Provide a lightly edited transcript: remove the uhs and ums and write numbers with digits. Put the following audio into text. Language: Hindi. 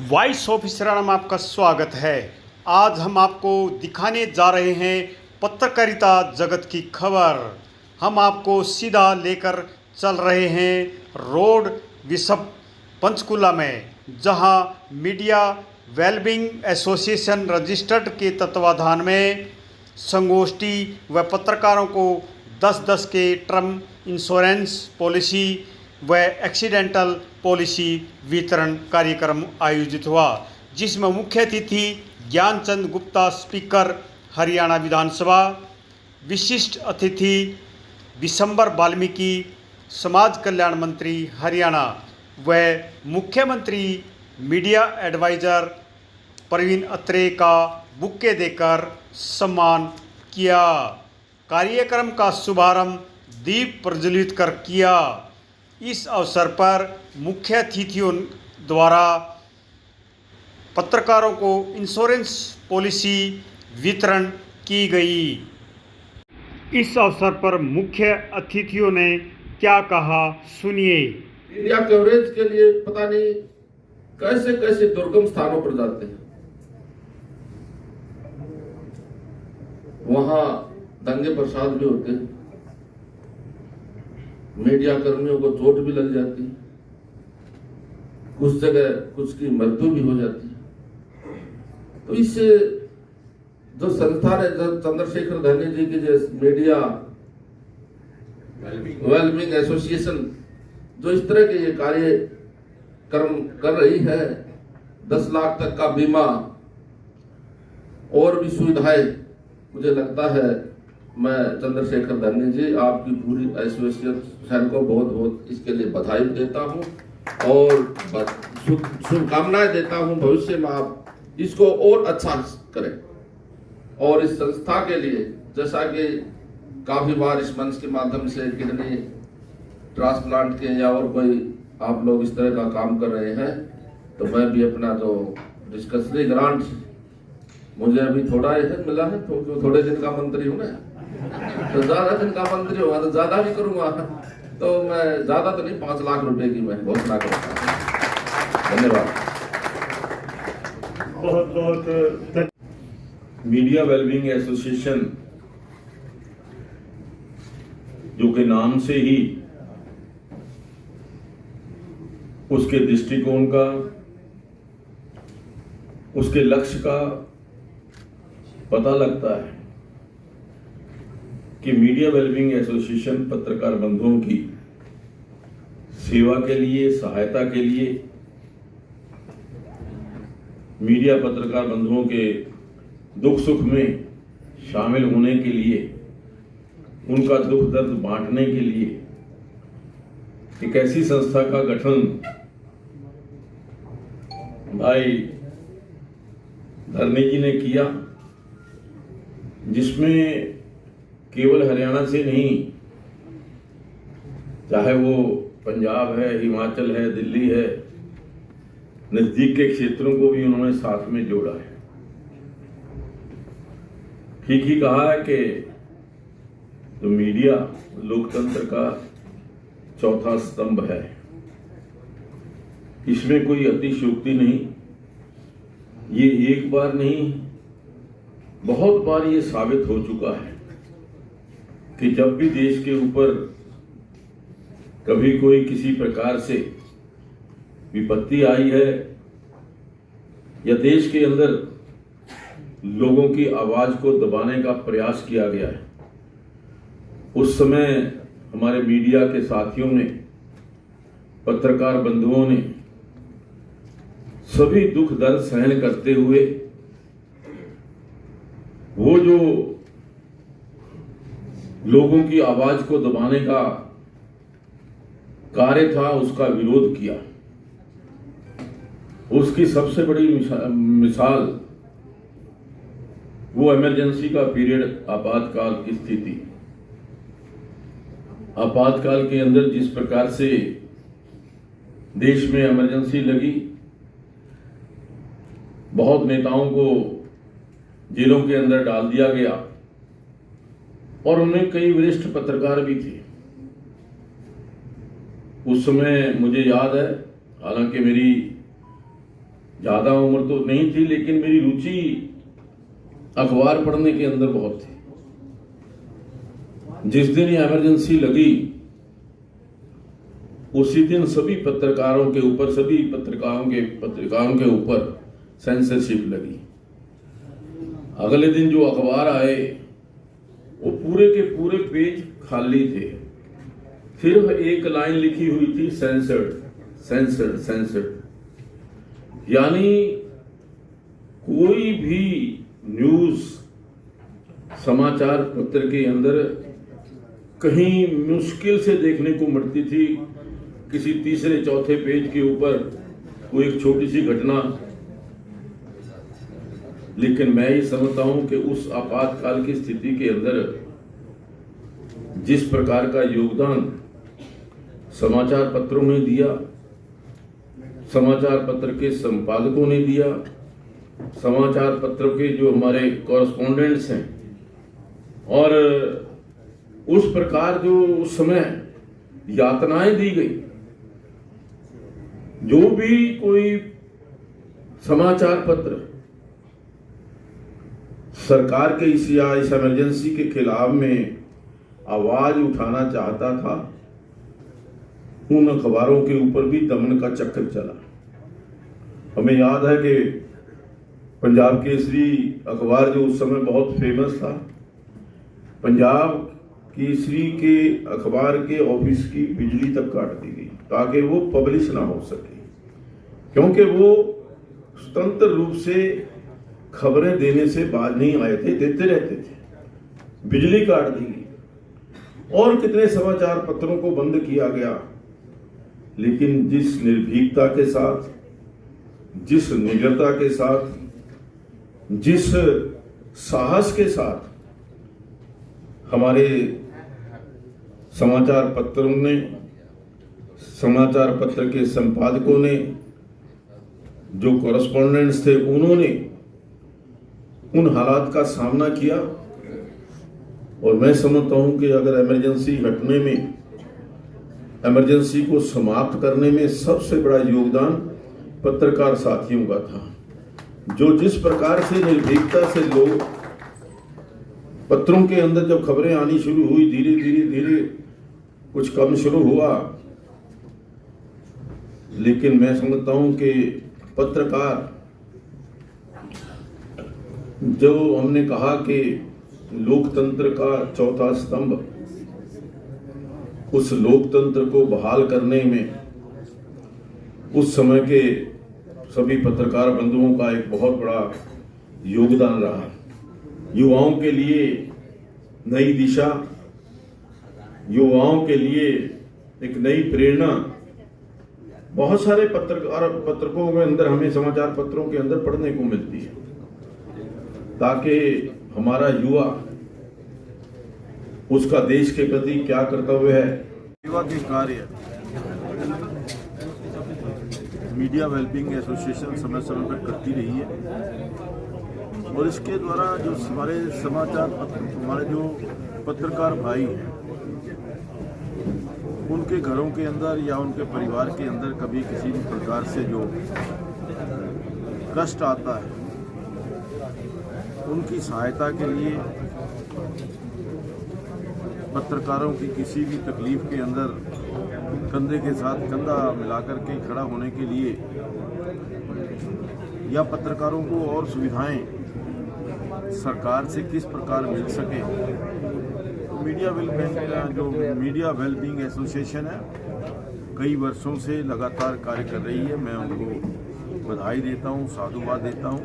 वॉइस ऑफ इसराना में आपका स्वागत है। आज हम आपको दिखाने जा रहे हैं पत्रकारिता जगत की खबर। हम आपको सीधा लेकर चल रहे हैं रोड बिशप पंचकुला में, जहां मीडिया वेलबींग एसोसिएशन रजिस्टर्ड के तत्वाधान में संगोष्ठी व पत्रकारों को 10-10 के टर्म इंश्योरेंस पॉलिसी व एक्सीडेंटल पॉलिसी वितरण कार्यक्रम आयोजित हुआ, जिसमें मुख्य अतिथि ज्ञानचंद गुप्ता स्पीकर हरियाणा विधानसभा, विशिष्ट अतिथि विशंबर वाल्मीकि समाज कल्याण मंत्री हरियाणा व मुख्यमंत्री मीडिया एडवाइज़र प्रवीण अत्रे का बुके देकर सम्मान किया। कार्यक्रम का शुभारंभ दीप प्रज्वलित कर किया। इस अवसर पर मुख्य अतिथियों द्वारा पत्रकारों को इंश्योरेंस पॉलिसी वितरण की गई। इस अवसर पर मुख्य अतिथियों ने क्या कहा, सुनिए। मीडिया कवरेज के लिए पता नहीं कैसे कैसे दुर्गम स्थानों पर जाते हैं, वहां दंगे फसाद भी होते हैं, मीडिया कर्मियों को चोट भी लग जाती है, कुछ जगह कुछ की मृत्यु भी हो जाती है। तो इससे जो संस्था है, चंद्रशेखर धन्य जी की जो मीडिया वेलबींग एसोसिएशन जो इस तरह के ये कार्यक्रम कर रही है, 10 लाख तक का बीमा और भी सुविधाएं, मुझे लगता है मैं चंद्रशेखर धन्य जी आपकी पूरी एसोसिएशन को बहुत बहुत इसके लिए बधाई देता हूं और शुभकामनाएं देता हूं। भविष्य में आप इसको और अच्छा करें और इस संस्था के लिए, जैसा कि काफी बार इस मंच के माध्यम से किडनी ट्रांसप्लांट के या और कोई आप लोग इस तरह का काम कर रहे हैं, तो मैं भी अपना जो डिस्कशनरी ग्रांट मुझे अभी थोड़ा मिला है, तो थोड़े दिन का मंत्री हूं ना, तो ज्यादा दिन का मंत्री होगा तो ज्यादा भी करूंगा, तो मैं ज्यादा तो नहीं 5 लाख रुपए की मैं घोषणा करता हूं। धन्यवाद। बहुत बहुत मीडिया वेलबींग एसोसिएशन, जो के नाम से ही उसके दृष्टिकोण का, उसके लक्ष्य का पता लगता है कि मीडिया वेलबींग एसोसिएशन पत्रकार बंधुओं की सेवा के लिए, सहायता के लिए, मीडिया पत्रकार बंधुओं के दुख सुख में शामिल होने के लिए, उनका दुख दर्द बांटने के लिए एक ऐसी संस्था का गठन भाई धरनी जी ने किया, जिसमें केवल हरियाणा से नहीं, चाहे वो पंजाब है, हिमाचल है, दिल्ली है, नजदीक के क्षेत्रों को भी उन्होंने साथ में जोड़ा है। ठीक ही कहा है कि जो मीडिया लोकतंत्र का चौथा स्तंभ है, इसमें कोई अतिशयोक्ति नहीं। ये एक बार नहीं, बहुत बार ये साबित हो चुका है कि जब भी देश के ऊपर कभी कोई किसी प्रकार से विपत्ति आई है या देश के अंदर लोगों की आवाज को दबाने का प्रयास किया गया है, उस समय हमारे मीडिया के साथियों ने, पत्रकार बंधुओं ने सभी दुख दर्द सहन करते हुए वो जो लोगों की आवाज को दबाने का कार्य था, उसका विरोध किया। उसकी सबसे बड़ी मिसाल वो इमरजेंसी का पीरियड, आपातकाल की स्थिति। आपातकाल के अंदर जिस प्रकार से देश में इमरजेंसी लगी, बहुत नेताओं को जेलों के अंदर डाल दिया गया और उनमें कई वरिष्ठ पत्रकार भी थे। उस समय मुझे याद है, हालांकि मेरी ज्यादा उम्र तो नहीं थी, लेकिन मेरी रुचि अखबार पढ़ने के अंदर बहुत थी। जिस दिन ये इमरजेंसी लगी उसी दिन सभी पत्रकारों के ऊपर, सभी पत्रिकाओं के ऊपर सेंसरशिप लगी। अगले दिन जो अखबार आए वो पूरे के पूरे पेज खाली थे, सिर्फ एक लाइन लिखी हुई थी, सेंसर्ड सेंसर्ड सेंसर्ड। यानी कोई भी न्यूज समाचार पत्र के अंदर कहीं मुश्किल से देखने को मिलती थी किसी तीसरे चौथे पेज के ऊपर कोई एक छोटी सी घटना। लेकिन मैं ये समझता हूं कि उस आपातकाल की स्थिति के अंदर जिस प्रकार का योगदान समाचार पत्रों ने दिया, समाचार पत्र के संपादकों ने दिया, समाचार पत्र के जो हमारे कॉरेस्पॉन्डेंट्स हैं, और उस प्रकार जो उस समय यातनाएं दी गई, जो भी कोई समाचार पत्र सरकार के इस इमरजेंसी के खिलाफ में आवाज उठाना चाहता था, उन अखबारों के ऊपर भी दमन का चक्कर चला। हमें याद है कि पंजाब केसरी अखबार जो उस समय बहुत फेमस था, पंजाब केसरी के अखबार के ऑफिस की बिजली तक काट दी गई ताकि वो पब्लिश ना हो सके, क्योंकि वो स्वतंत्र रूप से खबरें देने से बाज नहीं आए थे, देते रहते थे। बिजली काट दी गई और कितने समाचार पत्रों को बंद किया गया। लेकिन जिस निर्भीकता के साथ, जिस निडरता के साथ, जिस साहस के साथ हमारे समाचार पत्रों ने, समाचार पत्र के संपादकों ने, जो कॉरेस्पॉन्डेंट्स थे, उन्होंने उन हालात का सामना किया। और मैं समझता हूं कि अगर इमरजेंसी हटने में, इमरजेंसी को समाप्त करने में सबसे बड़ा योगदान पत्रकार साथियों का था, जो जिस प्रकार से निर्भीकता से लोग पत्रों के अंदर जब खबरें आनी शुरू हुई, धीरे धीरे धीरे कुछ कम शुरू हुआ। लेकिन मैं समझता हूं कि पत्रकार, जो हमने कहा कि लोकतंत्र का चौथा स्तंभ, उस लोकतंत्र को बहाल करने में उस समय के सभी पत्रकार बंधुओं का एक बहुत बड़ा योगदान रहा। युवाओं के लिए नई दिशा, युवाओं के लिए एक नई प्रेरणा, बहुत सारे पत्रकों के अंदर, हमें समाचार पत्रों के अंदर पढ़ने को मिलती है, ताकि हमारा युवा उसका देश के प्रति क्या कर्तव्य है। युवा के कार्य मीडिया वेलबींग एसोसिएशन समय समय पर करती रही है, और इसके द्वारा जो हमारे समाचार पत्र, हमारे जो पत्रकार भाई हैं, उनके घरों के अंदर या उनके परिवार के अंदर कभी किसी भी प्रकार से जो कष्ट आता है, उनकी सहायता के लिए, पत्रकारों की किसी भी तकलीफ के अंदर कंधे के साथ कंधा मिलाकर के खड़ा होने के लिए, या पत्रकारों को और सुविधाएं सरकार से किस प्रकार मिल सके, तो मीडिया वेलबींग एसोसिएशन है, कई वर्षों से लगातार कार्य कर रही है। मैं उनको बधाई देता हूं, साधुवाद देता हूं।